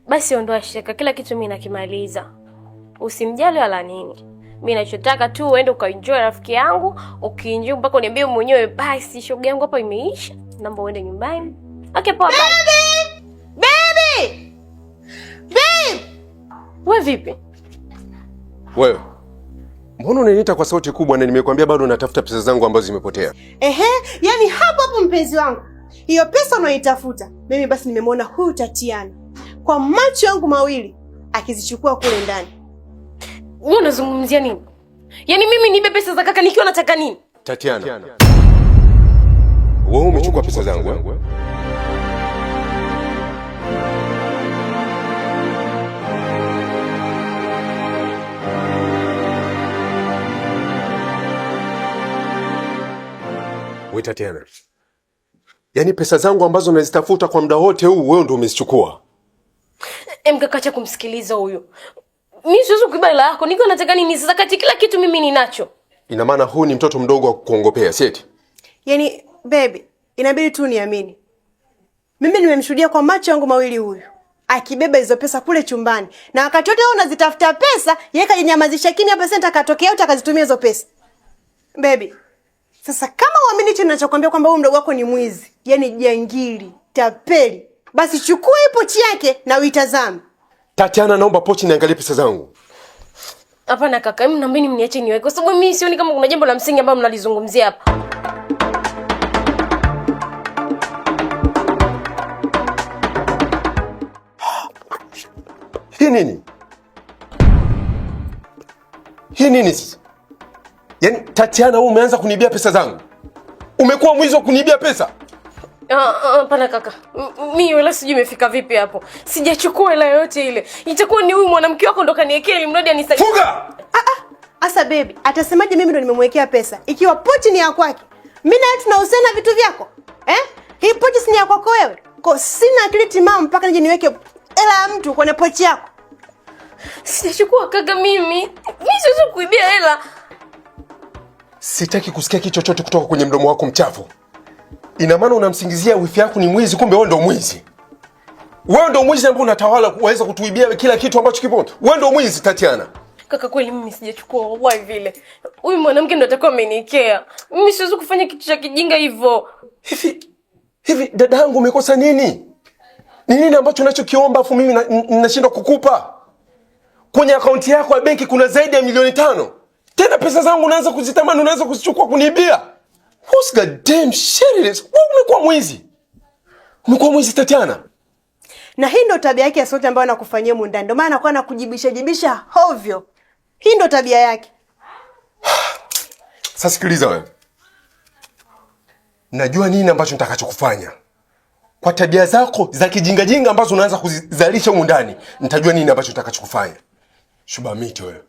Basi ondoa shaka, kila kitu mimi nakimaliza. Usimjali wala nini. Mimi nachotaka tu uende ukaenjoy rafiki yangu, ukienjoy mpaka uniambie mwenyewe basi shoga yangu hapa imeisha. Naomba uende nyumbani. Okay, poa. Baby! Baby! Babe! Wewe vipi? Wewe. Mbona unaniita kwa sauti kubwa na nimekwambia bado natafuta pesa zangu ambazo zimepotea? Yani hapo mpenzi wangu. Hiyo pesa unaitafuta. Mimi basi nimemwona huyu Tatiana. Kwa macho yangu mawili akizichukua kule ndani. Wewe unazungumzia nini? Yaani mimi nibe pesa za kaka nikiwa nataka nini? Tatiana. Wewe umechukua pesa zangu eh? Wewe Tatiana. Yaani pesa zangu ambazo nazitafuta kwa muda wote huu wewe ndio umezichukua. Mkakacha kumsikiliza huyu. Mimi siwezi kuiba hela yako. Niko nataka nini sasa kati kila kitu mimi ninacho. Ina maana huu ni mtoto mdogo wa kuongopea, si eti? Yaani baby, inabidi tu niamini. Mimi nimemshuhudia kwa macho yangu mawili huyu akibeba hizo pesa kule chumbani. Na wakati wote unazitafuta pesa, yeye kajinyamazisha kimya hapa sasa atakatokea au akazitumia hizo pesa. Baby, sasa kama uamini hicho ninachokuambia kwamba huyu mdogo wako ni mwizi, yani jangili, tapeli, basi chukua hiyo pochi yake na uitazame. Tatiana, naomba pochi niangalie pesa zangu. Hapana kaka, mimi naomba mniache niweke kwa sababu mimi sioni kama kuna jambo la msingi ambalo mnalizungumzia hapa. Hii nini? Hii nini sasa? Yaani Tatiana, wewe umeanza kunibia pesa zangu. Umekuwa mwizi wa kunibia pesa. Hapana kaka. Mimi wala sijui imefika vipi hapo. Sijachukua hela yote ile. Itakuwa ni huyu mwanamke wako ndo kaniwekea ili mradi anisaidie. Fuga! Asa baby, atasemaje mimi ndo nimemwekea pesa ikiwa pochi ni ya kwake? Mimi na wewe tunahusiana vitu vyako. Hii pochi si ni ya kwako wewe. Kwa sina akili timamu mpaka nije niweke hela ya mtu kwenye pochi yako. Sijachukua kaka mimi. Mimi siwezi kuibia hela. Sitaki kusikia kitu chochote kutoka kwenye mdomo wako mchafu. Ina maana unamsingizia wifi yako ni mwizi, kumbe wewe ndio mwizi. Wewe ndio mwizi ambaye unatawala kuweza kutuibia kila kitu ambacho kipo. Wewe ndio mwizi Tatiana. Kaka kweli mimi sijachukua wallahi vile. Huyu mwanamke ndo atakuwa amenikea. Mimi siwezi kufanya kitu cha kijinga hivyo. Hivi dada yangu umekosa nini? Ni nini ambacho unachokiomba afu mimi ninashindwa kukupa? Kwenye akaunti yako ya benki kuna zaidi ya milioni 5. Tena pesa zangu unaanza kuzitamani, unaanza kuzichukua kuniibia. Who's the damn shit it is? Wewe umekuwa mwizi. Umekuwa mwizi Tatiana. Na hii ndo tabia yake ya sote ambayo anakufanyia huko ndani. Ndio maana anakuwa anakujibisha hovyo. Hii ndo tabia yake. Sasa sikiliza wewe. Najua nini ambacho nitakachokufanya. Kwa tabia zako za kijinga ambazo unaanza kuzalisha huko ndani, nitajua nini ambacho nitakachokufanya. Shuba mito wewe.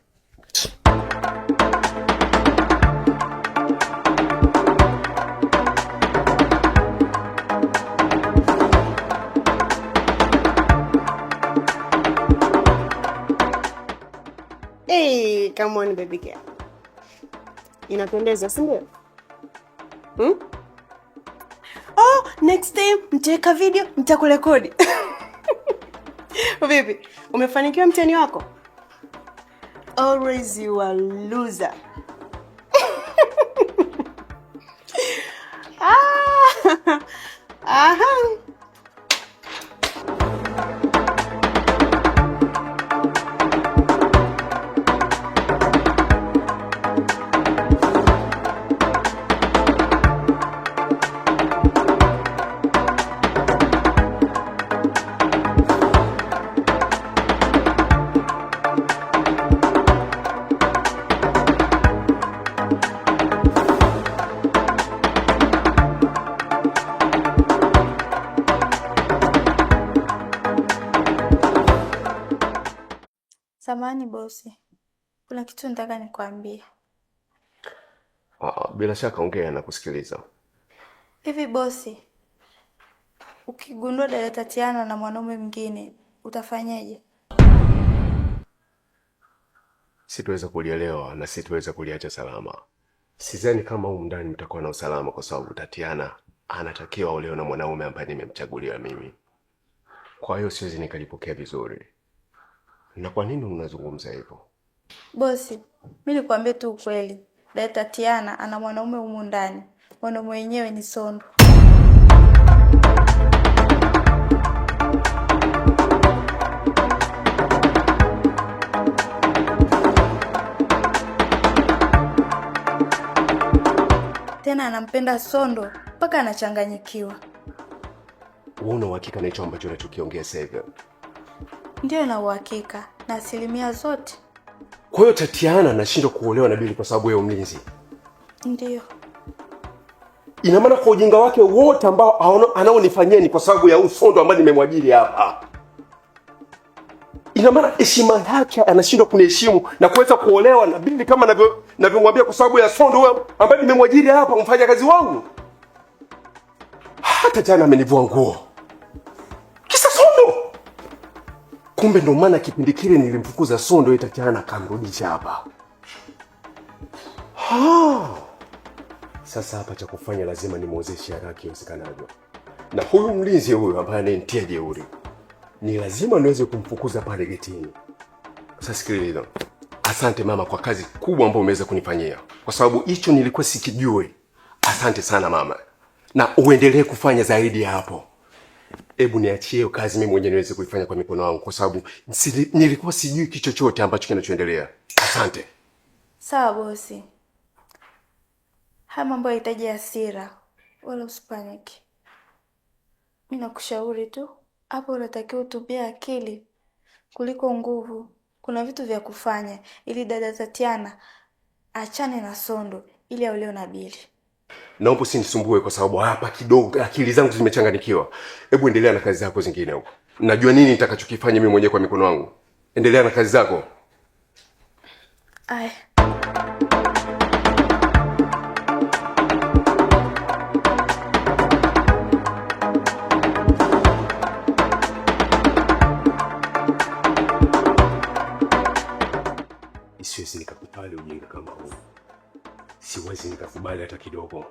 Hey, come on baby girl. Inapendeza, si ndio? Oh, next time nitaweka video, nitakurekodi. Vipi? Umefanikiwa mtihani wako? Always you are loser. Aha. Samahani bosi. Kuna kitu nataka nikwambie. Bila shaka ongea na kusikiliza. Hivi bosi, ukigundua dada Tatiana na mwanaume mwingine, utafanyaje? Sitaweza kulielewa na sitaweza kuliacha salama. Sidhani kama huko ndani mtakuwa na usalama kwa sababu Tatiana anatakiwa olewe na mwanaume ambaye nimemchagulia mimi. Kwa hiyo siwezi nikalipokea vizuri. Na kwa nini unazungumza hivyo? Bosi, mimi nikwambie tu ukweli. Dada Tatiana ana mwanaume humu ndani. Mwanaume wenyewe ni Sondo. Tena anampenda Sondo mpaka anachanganyikiwa. Wewe una uhakika na hicho ambacho unachokiongea sasa hivi? Ndio, na uhakika na asilimia zote. Kwa hiyo Tatiana anashindwa kuolewa na Billy kwa sababu ya mlinzi? Ndio. Ina maana kwa ujinga wake wote ambao anaonifanyia ni kwa sababu ya Sondo ambaye nimemwajiri hapa. Ina maana heshima yake anashindwa kuniheshimu na kuweza kuolewa na Billy kama navyomwambia kwa sababu ya Sondo huyo ambaye nimemwajiri hapa mfanya kazi wangu. Hata jana amenivua nguo. Kisa Sondo. Kumbe ndo maana kipindi kile nilimfukuza Sondo eti Tatiana akamrudisha hapa. Sasa hapa cha kufanya lazima nimwozeshe haraka iwezekanavyo. Na huyu mlinzi huyu ambaye ananitia jeuri, ni lazima niweze kumfukuza pale getini. Sasa sikiliza. Asante mama kwa kazi kubwa ambayo umeweza kunifanyia. Kwa sababu hicho nilikuwa sikijui. Asante sana mama. Na uendelee kufanya zaidi hapo. Hebu niachie hiyo kazi mimi mwenyewe niweze kuifanya kwa mikono yangu kwa sababu nilikuwa sijui kitu chochote ambacho kinachoendelea. Asante. Sawa bosi. Haya mambo yanahitaji hasira, wala usipaniki. Mimi nakushauri tu, hapo unatakiwa utumie akili kuliko nguvu. Kuna vitu vya kufanya ili dada Tatiana achane na Sondo ili aolewe na Billy. Naomba usinisumbue kwa sababu hapa kidogo akili zangu zimechanganyikiwa. Hebu endelea na kazi zako zingine huko. Najua nini nitakachokifanya mimi mwenyewe kwa mikono yangu. Endelea na kazi zako. Aya. Siwezi nikakubali ujinga kama huu. Siwezi nikakubali hata kidogo.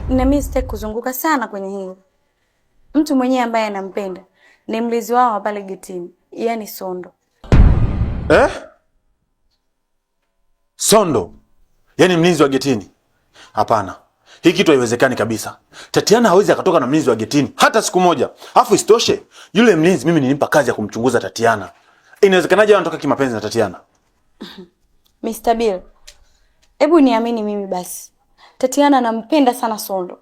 Na mimi sitaki kuzunguka sana kwenye hili. Mtu mwenyewe ambaye anampenda ni mlinzi wao wa pale getini, yaani Sondo. Sondo? Yaani mlinzi wa getini? Hapana. Hii kitu haiwezekani kabisa. Tatiana hawezi akatoka na mlinzi wa getini hata siku moja. Alafu isitoshe, yule mlinzi mimi nilimpa kazi ya kumchunguza Tatiana. Inawezekanaje anatoka kimapenzi na Tatiana? Mr. Bill, hebu niamini mimi basi. Tatiana anampenda sana Sondo.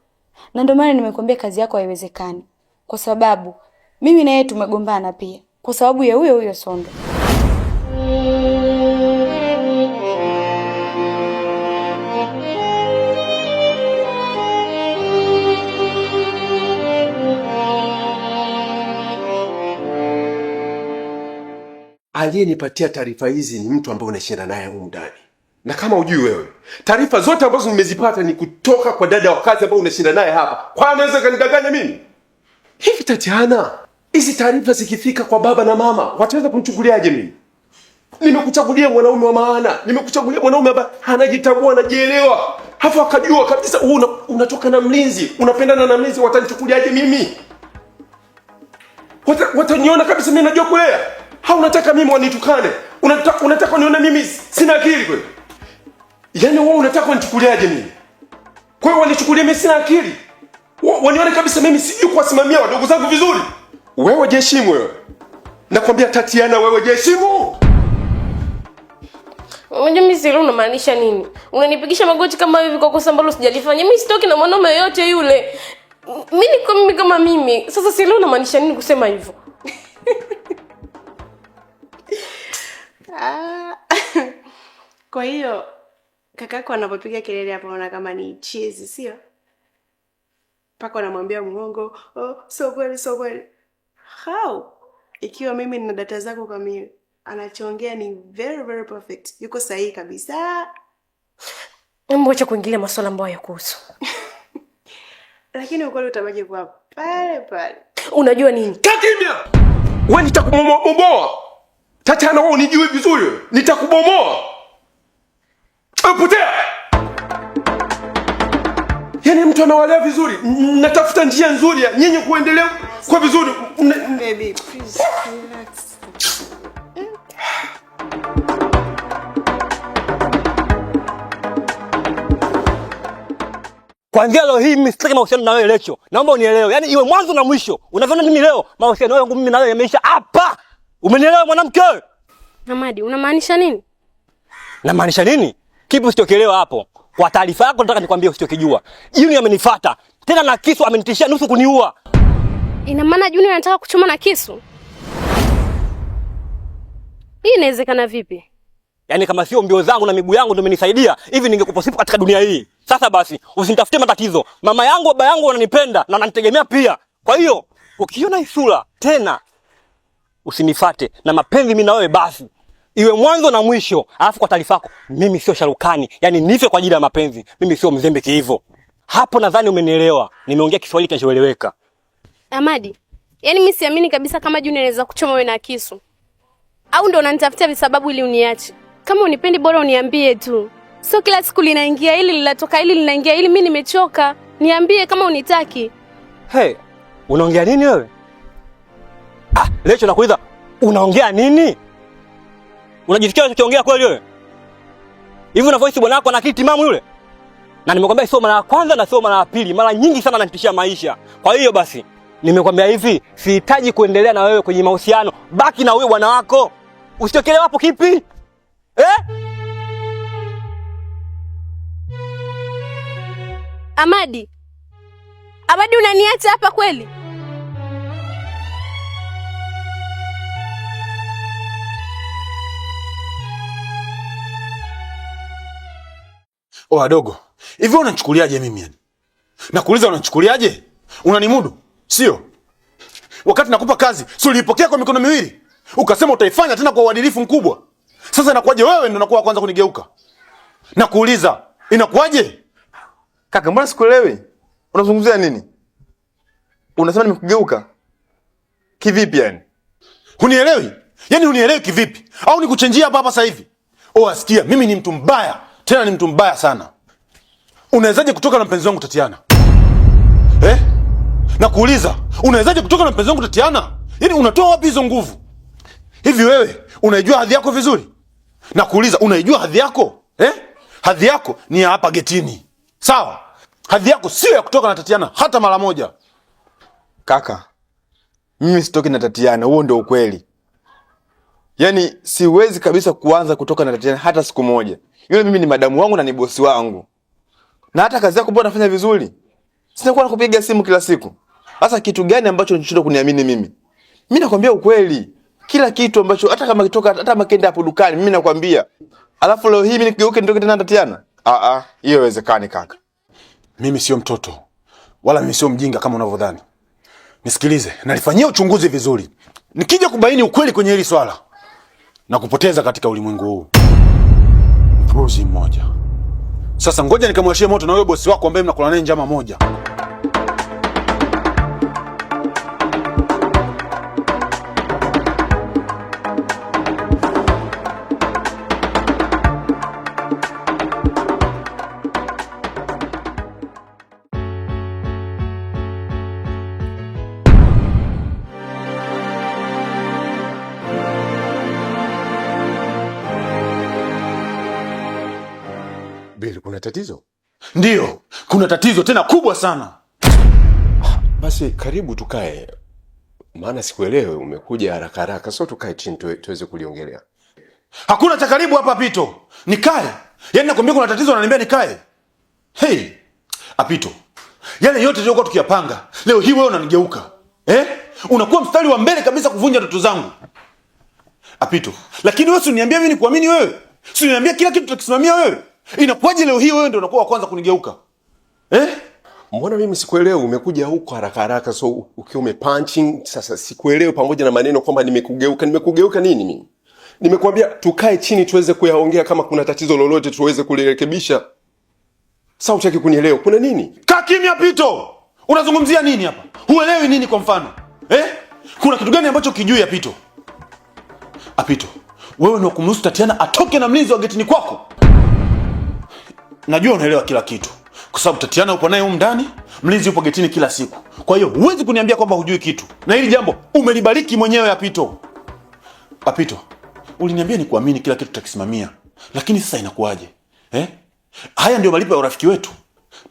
Na ndio maana nimekuambia kazi yako haiwezekani. Kwa sababu mimi na yeye tumegombana pia kwa sababu ya huyo Sondo. Aliyenipatia taarifa hizi ni mtu ambaye unashinda naye huko ndani. Na kama hujui wewe, taarifa zote ambazo nimezipata ni kutoka kwa dada wa kazi ambaye unashinda naye hapa. Kwa anaweza kanidanganya mimi? Hivi Tatiana, hizi taarifa zikifika kwa baba na mama, wataweza kumchukuliaje mimi? Nimekuchagulia mwanaume wa maana, nimekuchagulia mwanaume ambaye anajitambua, anajielewa. Hapo akajua kabisa unatoka na mlinzi, unapendana na mlinzi, watanichukuliaje mimi? Wataniona kabisa mimi najua kulea. Au unataka mimi wanitukane? Unataka nione mimi sina akili kweli? Yaani wewe unataka wanichukuliaje mimi? Kwa hiyo wanichukulie mimi sina akili? Wanione kabisa mimi sijui kuwasimamia wadogo zangu vizuri? Wewe jiheshimu wewe. Nakwambia Tatiana, wewe jiheshimu. Unajua mimi siri unamaanisha nini? Unanipigisha magoti kama hivi kwa kosa ambalo sijalifanya. Mimi sitoki na mwanaume yote yule. Mimi kama mimi. Sasa siri unamaanisha nini kusema hivyo? Kwa hiyo kakako anapopiga kelele hapo unaona kama ni cheese, sio? Paka anamwambia muongo, so kweli. How? Ikiwa mimi nina data zako kamili, anachoongea ni very very perfect. Yuko sahihi kabisa. Mwacha kuingilia masuala ambayo yakuhusu. Lakini ukweli utabaki kwa pale. Unajua nini? Kakimia! Wewe nitakubomoa. Tatiana, wewe unijui vizuri. Nitakubomoa. Potea. Yaani mtu anawalea vizuri, natafuta njia nzuri ya nyinyi kuendelea kwa vizuri. Baby, please relax. Kwanzia leo hii mimi sitaki mahusiano na wewe Lecho. Naomba unielewe. Yaani iwe mwanzo na mwisho. Unavyoona mimi leo mahusiano yangu mimi na wewe yameisha hapa. Umenielewa mwanamke? Hamadi, unamaanisha nini? Namaanisha nini? Kipi usichokielewa hapo? Kwa taarifa yako nataka nikwambie usichokijua. Junior amenifuata. Tena na kisu amenitishia nusu kuniua. Ina maana Junior anataka kuchoma na kisu? Hii inawezekana vipi? Yaani kama sio mbio zangu na miguu yangu ndio imenisaidia, hivi ningekupa sifa katika dunia hii. Sasa basi, usinitafutie matatizo. Mama yangu, baba yangu wananipenda na wananitegemea pia. Kwa hiyo, ukiona isura tena usinifuate na mapenzi mimi na wewe basi. Iwe mwanzo na mwisho. Alafu kwa taarifa yako, mimi sio Sharukani. Yaani nife kwa ajili ya mapenzi. Mimi sio mzembe hivyo. Hapo nadhani umenielewa. Nimeongea Kiswahili kinachoeleweka. Hamadi, yaani mimi siamini kabisa kama Junior anaweza kuchoma wewe na kisu. Au ndio unanitafutia visababu ili uniache? Kama unipendi bora uniambie tu. Sio kila siku linaingia hili linatoka hili linaingia hili, mimi nimechoka. Niambie kama unitaki. Hey, unaongea nini wewe? Lecho nakuuliza, unaongea nini? Unajisikia unachoongea kweli wewe? Hivi una voice bwana wako na akili timamu yule? Na nimekwambia sio mara ya kwanza na sio mara ya pili, mara nyingi sana ananitishia maisha. Kwa hiyo basi, nimekwambia hivi, sihitaji kuendelea na wewe kwenye mahusiano. Baki na huyo bwana wako. Usichokelewa hapo kipi? Hamadi. Hamadi, unaniacha hapa kweli? Wadogo, hivi unanichukuliaje mimi yani? Nakuuliza unanichukuliaje? Unanimudu? Sio? Wakati nakupa kazi, si ulipokea kwa mikono miwili? Ukasema utaifanya tena kwa uadilifu mkubwa. Sasa inakuwaje wewe ndio unakuwa kwanza kunigeuka? Nakuuliza, inakuwaje? Kaka, mbona sikuelewi? Unazungumzia nini? Unasema nimekugeuka? Kivipi yani? Hunielewi? Yaani hunielewi kivipi? Au nikuchenjia hapa sasa hivi? Asikia, mimi ni mtu mbaya. Tena ni mtu mbaya sana. Unawezaje kutoka na mpenzi wangu Tatiana? Nakuuliza, unawezaje kutoka na mpenzi wangu Tatiana? Yaani unatoa wapi hizo nguvu? Hivi wewe unaijua hadhi yako vizuri? Nakuuliza, unaijua hadhi yako? Hadhi yako ni ya hapa getini. Sawa? Hadhi yako sio ya kutoka na Tatiana hata mara moja. Kaka, mimi sitoki na Tatiana, huo ndio ukweli. Yaani siwezi kabisa kuanza kutoka na Tatiana hata siku moja. Yule mimi ni madamu wangu na ni bosi wangu. Na hata kazi yako mbona unafanya vizuri? Sinakuwa nakupiga simu kila siku. Sasa kitu gani ambacho unashindwa kuniamini mimi? Mimi nakwambia ukweli. Kila kitu ambacho hata kama kitoka hata kama kenda hapo dukani mimi nakwambia. Alafu leo hii mimi nikigeuke nitoke tena na Tatiana? Hiyo haiwezekani kaka. Mimi sio mtoto. Wala mimi sio mjinga kama unavyodhani. Nisikilize, nalifanyia uchunguzi vizuri. Nikija kubaini ukweli kwenye hili swala na kupoteza katika ulimwengu huu. Mpuzi mmoja. Sasa ngoja nikamwashie moto na wewe bosi wako ambaye mnakula naye njama moja. Bili, kuna tatizo? Ndiyo, kuna tatizo tena kubwa sana. Basi karibu tukae. Maana sikuelewe umekuja haraka haraka. Sio tukae chini tuweze kuliongelea. Hakuna cha karibu hapa Apito. Nikae. Yaani nakwambia kuna tatizo ananiambia nikae. Hey, Apito. Yale yote tuliokuwa tukiyapanga, leo hii wewe unanigeuka. Unakuwa mstari wa mbele kabisa kuvunja ndoto zangu. Apito, lakini wewe usiniambia mimi nikuamini wewe. Usiniambia kila kitu tutakisimamia wewe. Inakuwaje leo hii wewe ndio unakuwa wa kwanza kunigeuka? Mbona mimi sikuelewi umekuja huko haraka haraka so ukiwa umepunching. Sasa sikuelewi pamoja na maneno kwamba nimekugeuka. Nimekugeuka nini mimi? Nimekuambia tukae chini tuweze kuyaongea kama kuna tatizo lolote tuweze kulirekebisha. Sasa utaki kunielewa. Kuna nini? Kaa kimya Pito. Unazungumzia nini hapa? Huelewi nini kwa mfano? Kuna kitu gani ambacho kijui Apito? Apito, wewe ndio kumruhusu Tatiana atoke na mlinzi wa getini kwako? Najua unaelewa kila kitu. Kwa sababu Tatiana upo naye huko ndani, mlinzi yupo getini kila siku. Kwa hiyo huwezi kuniambia kwamba hujui kitu. Na hili jambo umelibariki mwenyewe Apito. Apito, uliniambia ni kuamini kila kitu tutakisimamia. Lakini sasa inakuwaje? Haya ndio malipo ya urafiki wetu.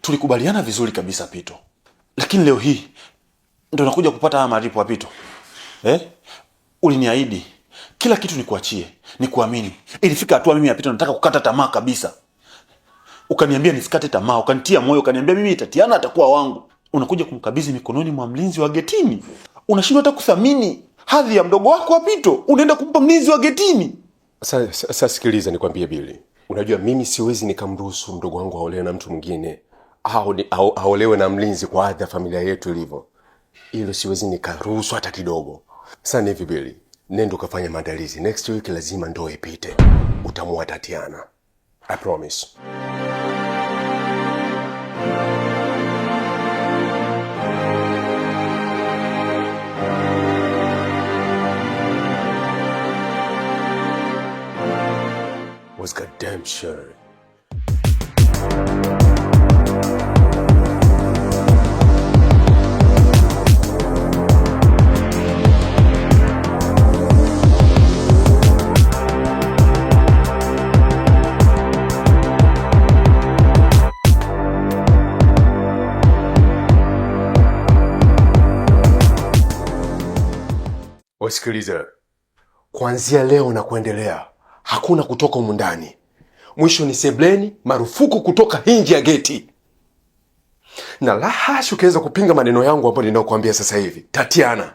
Tulikubaliana vizuri kabisa Apito. Lakini leo hii ndio nakuja kupata haya malipo Apito. Uliniahidi kila kitu nikuachie, nikuamini. Ilifika hatua mimi Apito nataka kukata tamaa kabisa. Ukaniambia nisikate tamaa, ukanitia moyo, ukaniambia mimi Tatiana atakuwa wangu. Unakuja kumkabidhi mikononi mwa mlinzi wa getini. Unashindwa hata kuthamini hadhi ya mdogo wako Apito. Unaenda kumpa mlinzi wa getini. Sasa sikiliza nikwambie Billy. Unajua mimi siwezi nikamruhusu mdogo wangu aolewe na mtu mwingine. Aolewe na mlinzi kwa hadhi ya familia yetu ilivyo. Hilo siwezi nikaruhusu hata kidogo. Sasa ni hivi Billy, nenda ukafanya maandalizi. Next week lazima ndoa ipite. Utamuoa Tatiana. I promise. Was goddamn sure. Wasikiliza, kuanzia leo na kuendelea hakuna kutoka humu ndani. Mwisho ni sebleni, marufuku kutoka nje ya geti. Na la hasha ukiweza kupinga maneno yangu ambayo ninayokuambia sasa hivi. Tatiana,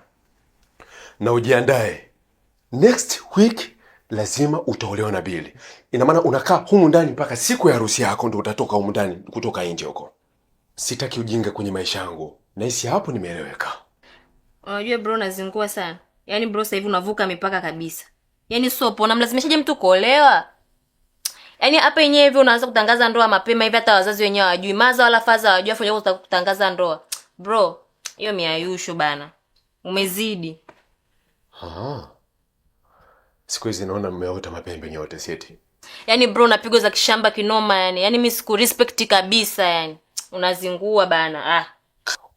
na ujiandae. Next week lazima utaolewa na Billy. Ina maana unakaa humu ndani mpaka siku ya harusi yako ndio utatoka humu ndani kutoka nje huko. Sitaki ujinga kwenye maisha yangu. Nahisi hapo nimeeleweka. Unajua bro nazingua sana. Yaani bro sasa hivi unavuka mipaka kabisa. Yaani sopo unamlazimishaje mtu kuolewa? Yaani hapa yenyewe hivi unaanza kutangaza ndoa mapema hivi hata wazazi wenyewe hawajui. Maza wala faza hawajui afu unataka kutangaza ndoa. Bro, hiyo miayusho bana. Umezidi. Siku hizi naona mmeota mapembe nyote sieti. Yaani bro unapigwa za kishamba kinoma yani. Yaani mimi siku respect kabisa yani. Unazingua bana.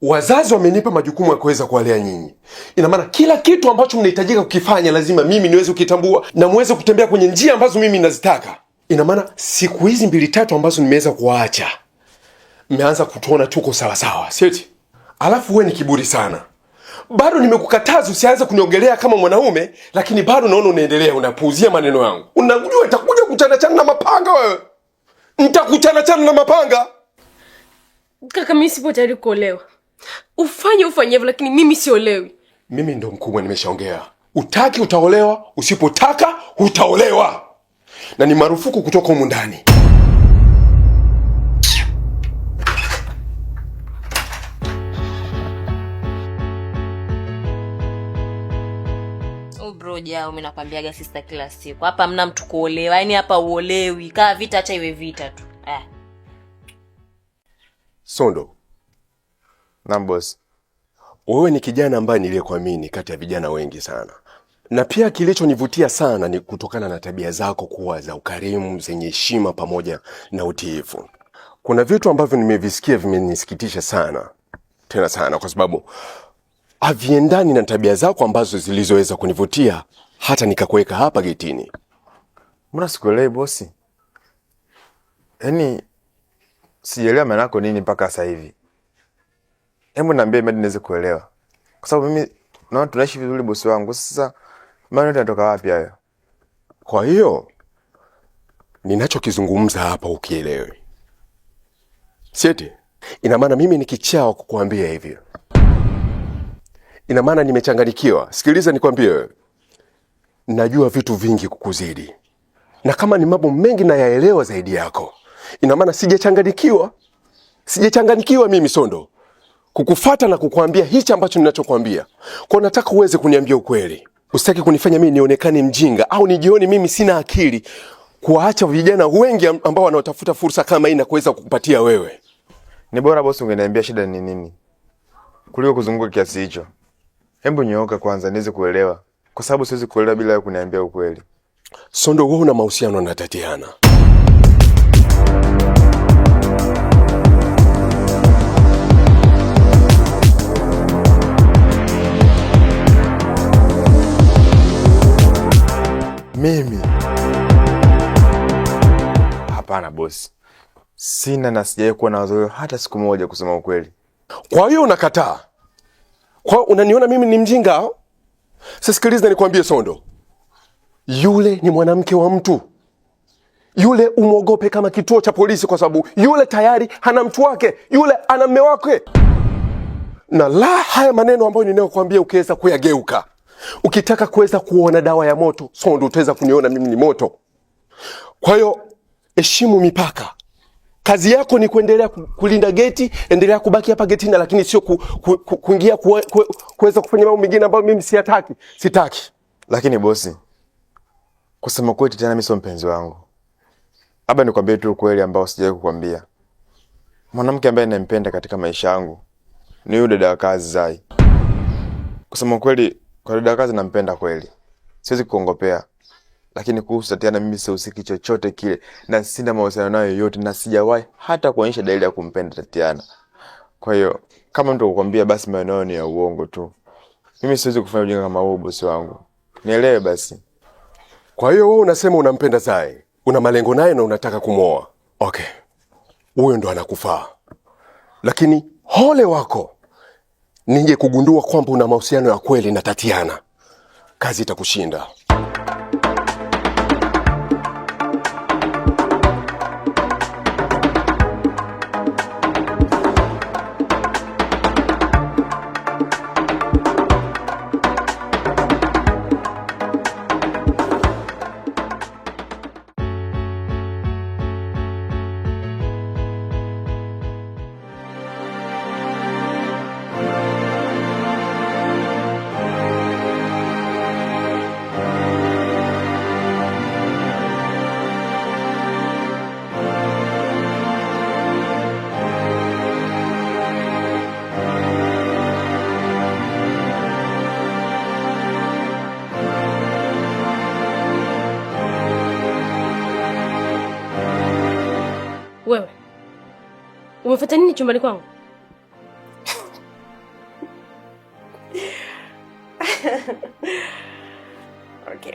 Wazazi wamenipa majukumu ya kuweza kuwalea nyinyi. Ina maana kila kitu ambacho mnahitajika kukifanya lazima mimi niweze kukitambua na muweze kutembea kwenye njia ambazo mimi nazitaka. Ina maana siku hizi 2-3 ambazo nimeweza kuwaacha, mmeanza kutuona tuko sawa sawa, sieti? Alafu wewe ni kiburi sana. Bado nimekukataza usianze kuniongelea kama mwanaume, lakini bado naona unaendelea unapuuzia maneno yangu. Unajua itakuja kuchana na mapanga wewe. Nitakuchana na mapanga. Kaka mimi sipo tayari kuolewa. Ufanye hivyo lakini mimi siolewi. Mimi ndo mkubwa nimeshaongea. Utaki utaolewa, usipotaka utaolewa. Na ni marufuku kutoka humu ndani. Bro jao mimi nakwambiaga sister kila siku. Hapa hamna mtu kuolewa. Yaani hapa uolewi. Kaa vita acha iwe vita tu. Sondo. Naam boss. Wewe ni kijana ambaye niliyekuamini kati ya vijana wengi sana. Na pia kilichonivutia sana ni kutokana na tabia zako kuwa za ukarimu, zenye heshima pamoja na utiifu. Kuna vitu ambavyo nimevisikia vimenisikitisha sana. Tena sana kwa sababu haviendani na tabia zako ambazo zilizoweza kunivutia hata nikakuweka hapa getini. Mbona sikuelewi bosi? Yaani sijaelewa maana yako nini mpaka sasa hivi. Hebu niambie mimi niweze kuelewa. Kwa sababu mimi naona tunaishi vizuri bosi wangu. Sasa maana yanatoka wapi hayo? Kwa hiyo ninachokizungumza hapa ukielewe. Sieti? Ina maana mimi ni kichaa kukuambia hivyo. Ina maana nimechanganyikiwa. Sikiliza nikwambie wewe. Najua vitu vingi kukuzidi. Na kama ni mambo mengi na yaelewa zaidi yako. Ina maana sijachanganyikiwa. Sijachanganyikiwa mimi Sondo. Kukufuata na kukuambia hichi ambacho ninachokuambia. Kwa nataka uweze kuniambia ukweli. Usitaki kunifanya mimi nionekane mjinga au nijione mimi sina akili kuacha vijana wengi ambao wanaotafuta fursa kama hii na kuweza kukupatia wewe. Ni bora bosi ungeniambia shida ni nini kuliko kuzunguka kiasi hicho. Hebu nyooka kwanza niweze kuelewa. Kwa sababu siwezi kuelewa bila kuniambia ukweli. Sondo, wewe una mahusiano na Tatiana. Hapana bosi. Sina na sijawahi kuwa na wazo hilo hata siku moja kusema ukweli. Kwa hiyo unakataa? Kwa unaniona mimi ni mjinga au? Sisikiliza nikwambie Sondo. Yule ni mwanamke wa mtu. Yule umwogope kama kituo cha polisi kwa sababu yule tayari hana mtu wake. Yule ana mume wake. Na haya maneno ambayo ninayokuambia ukiweza kuyageuka. Ukitaka kuweza kuona dawa ya moto, Sondo utaweza kuniona mimi ni moto. Kwa hiyo heshimu mipaka. Kazi yako ni kuendelea kulinda geti, endelea kubaki hapa getini, lakini sio kuingia kuweza kufanya mambo mengine ambayo mimi siyataki. Sitaki. Lakini bosi, kusema kweli tena mimi sio mpenzi wangu. Haba nikwambie tu ukweli ambao sijawahi kukwambia. Mwanamke ambaye ninampenda katika maisha yangu ni yule dada wa kazi Zai. Kusema kweli, kwa dada wa kazi nampenda kweli. Siwezi kuongopea. Lakini kuhusu Tatiana mimi sihusiki chochote kile na sina mahusiano nayo yoyote na sijawahi hata kuonyesha dalili ya kumpenda Tatiana. Kwa hiyo kama mtu kukwambia basi maneno ni ya uongo tu. Mimi siwezi kufanya ujinga kama huo bosi wangu. Nielewe basi. Kwa hiyo wewe unasema unampenda Zai, una malengo naye na unataka kumwoa. Okay. Huyo ndo anakufaa. Lakini hole wako nije kugundua kwamba una mahusiano ya kweli na Tatiana. Kazi itakushinda. Wewe umefuata nini chumbani kwangu? Okay.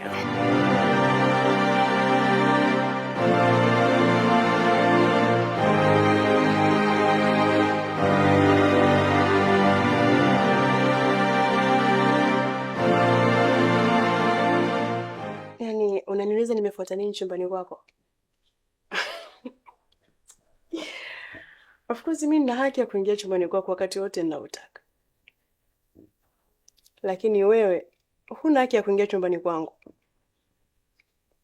Yaani unaniuliza nimefuata nini chumbani kwako? Of course mimi nina haki ya kuingia chumbani kwako wakati wote ninaotaka. Lakini wewe huna haki ya kuingia chumbani kwangu.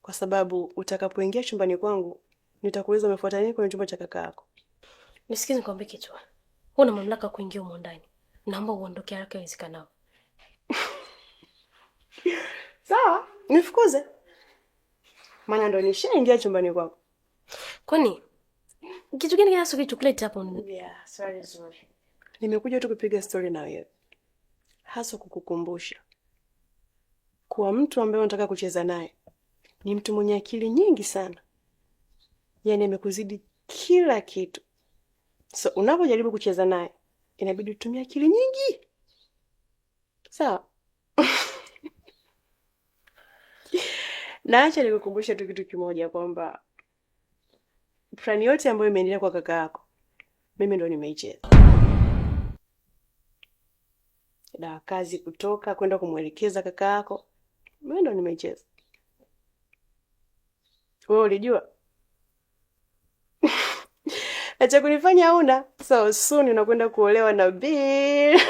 Kwa sababu utakapoingia chumbani kwangu nitakuuliza umefuata nini kwenye chumba cha kaka yako. Nisikize nikwambie kitu. Huna mamlaka kuingia humo ndani. Naomba uondoke haraka iwezekanavyo. Sawa, nifukuze. Maana ndo nishaingia chumbani kwako. Kwani kitu gani kinachokuleta hapo? Yeah, sorry. Nimekuja tu kupiga story na wewe. Hasa kukukumbusha kuwa mtu ambaye unataka kucheza naye ni mtu mwenye akili nyingi sana. Yaani amekuzidi kila kitu. So unapojaribu kucheza naye inabidi utumie akili nyingi. Sawa? Na acha nikukumbushe tu kitu kimoja kwamba plani yote ambayo imeendelea kwa kaka yako mimi ndo nimeicheza. Na kazi kutoka kwenda kumuelekeza kaka yako mimi ndo nimeicheza. Wewe ulijua? Acha kunifanya una. So soon unakwenda kuolewa na Bill.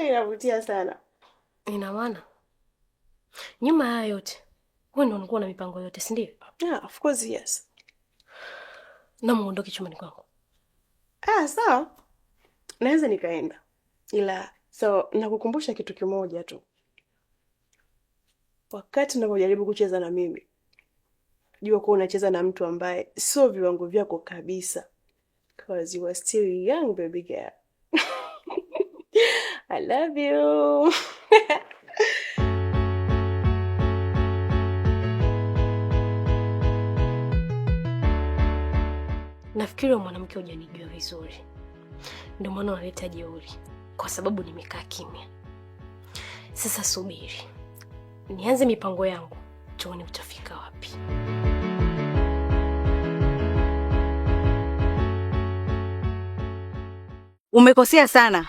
Inavutia sana. Ina maana nyuma haya yote wewe ndio unakuwa na mipango yote, si ndio? Yeah, of course yes. Na muondoke chumbani kwangu. Sawa. Naweza nikaenda. Ila so nakukumbusha kitu kimoja tu. Wakati unapojaribu kucheza na mimi, jua kuwa unacheza na mtu ambaye sio viwango vyako kabisa. Because you are still young baby girl. I love you. Nafikiri mwanamke hujanijua vizuri. Ndio maana unaleta jeuri kwa sababu nimekaa kimya. Sasa subiri. Nianze mipango yangu tuone utafika wapi. Umekosea sana.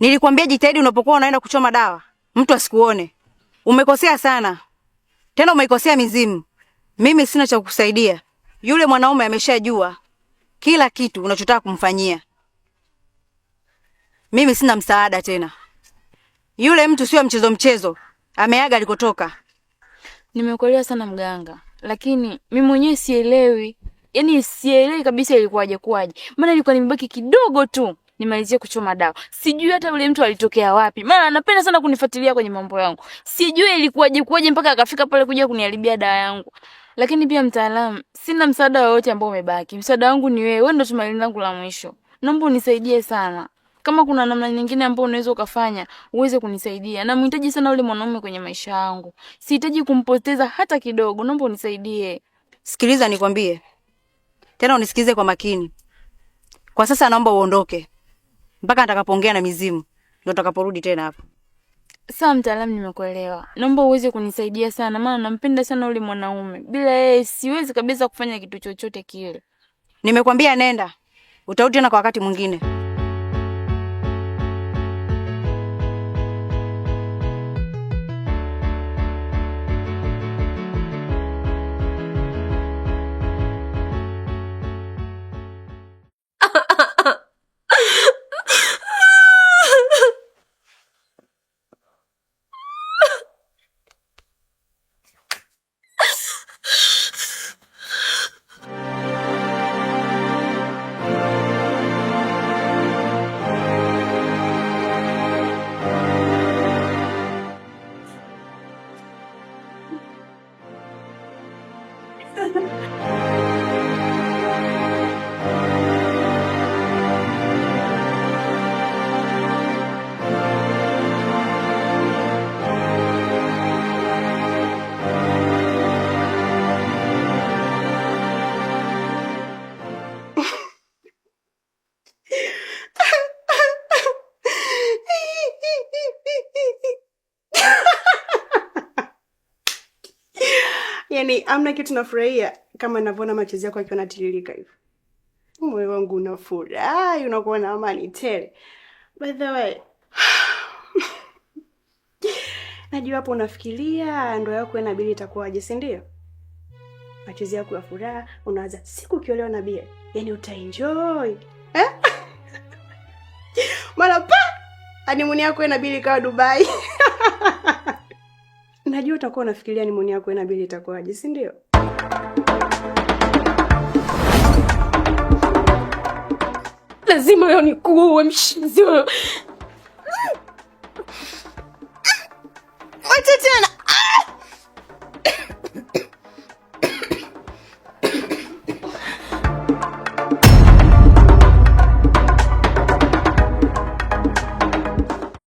Nilikwambia jitahidi unapokuwa unaenda kuchoma dawa, mtu asikuone. Umekosea sana. Tena umeikosea mizimu. Mimi sina cha kukusaidia. Yule mwanaume ameshajua kila kitu unachotaka kumfanyia. Mimi sina msaada tena. Yule mtu sio mchezo. Ameaga alikotoka. Nimekuelewa sana mganga, lakini mimi mwenyewe sielewi. Yaani sielewi kabisa ilikuwaje. Maana ilikuwa nimebaki kidogo tu nimalizie kuchoma dawa. Sijui hata yule mtu alitokea wapi. Maana anapenda sana kunifuatilia kwenye mambo yangu. Sijui ilikuwaje mpaka akafika pale kuja kuniharibia dawa yangu. Lakini pia mtaalamu, sina msaada wowote ambao umebaki. Msaada wangu ni wewe. Wewe ndio tumaini langu la mwisho. Naomba unisaidie sana. Kama kuna namna nyingine ambayo unaweza ukafanya, uweze kunisaidia. Na mhitaji sana yule mwanaume kwenye maisha yangu. Sihitaji kumpoteza hata kidogo. Naomba unisaidie. Sikiliza nikwambie. Tena unisikize kwa makini. Kwa sasa naomba uondoke. Mpaka nitakapoongea na mizimu. Ndio utakaporudi tena hapa. Sawa mtaalamu, nimekuelewa. Naomba uweze kunisaidia sana, maana nampenda sana yule mwanaume. Bila yeye siwezi kabisa kufanya kitu chochote kile. Nimekwambia nenda. Utarudi tena kwa wakati mwingine. Yaani amna kitu nafurahia kama ninavyoona machozi yako yakiwa yanatiririka hivyo. Moyo wangu unafurahi, unakuwa na amani tele. By the way, najua hapo unafikiria ndoa yako na Bili itakuwaje, si ndio? Machozi yako ya furaha, unaanza siku ukiolewa na Bili. Yaani utaenjoy. Mara pa honeymoon yako na Bili kawa Dubai. Najua utakuwa unafikiria honeymoon yako na Bili itakuwaje, si ndio? Lazima wewe nikuue mshenzi wewe. Wacha tena.